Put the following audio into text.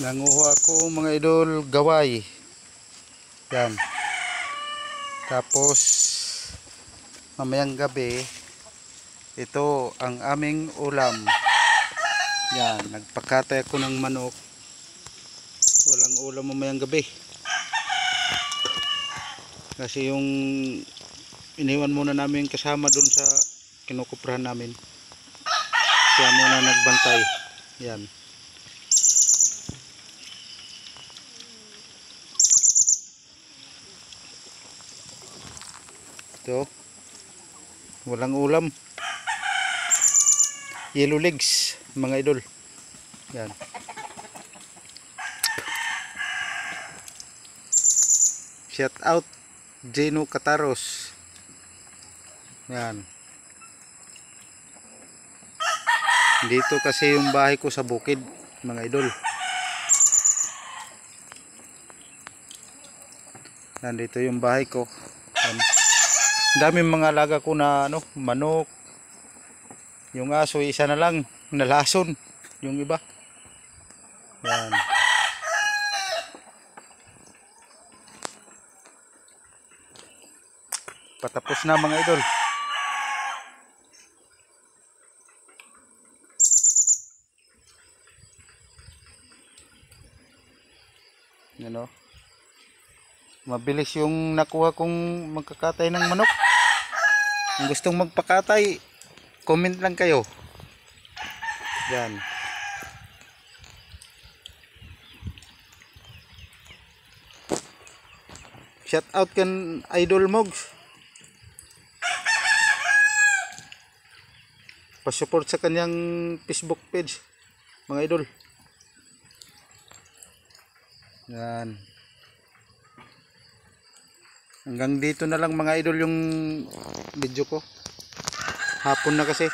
Nanguha ako mga idol gaway. Yan. Tapos mamayang gabi ito ang aming ulam. Yan, nagpakatay ako ng manok. Walang ulam mamayang gabi. Kasi yung iniwan muna namin kasama dun sa kinukuprahan namin. Kaya muna nagbantay. Yan. Ito. Walang ulam. Yellow legs, mga idol. Yan. Shout out Geno Cataros. Yan. Dito kasi yung bahay ko sa bukid, mga idol. Nandito yung bahay ko. Yan. Daming mga alaga ko na manok. Yung aso isa na lang, nalason yung iba. Yan. Patapos na mga idol. Yan o. Mabilis yung nakuha kong magkakatay ng manok. Kung gustong magpakatay, comment lang kayo. Yan. Shout out kan Idol Mogs. Pa-support sa kanyang Facebook page, mga idol. Yan. Hanggang dito na lang mga idol yung video ko. Hapon na kasi.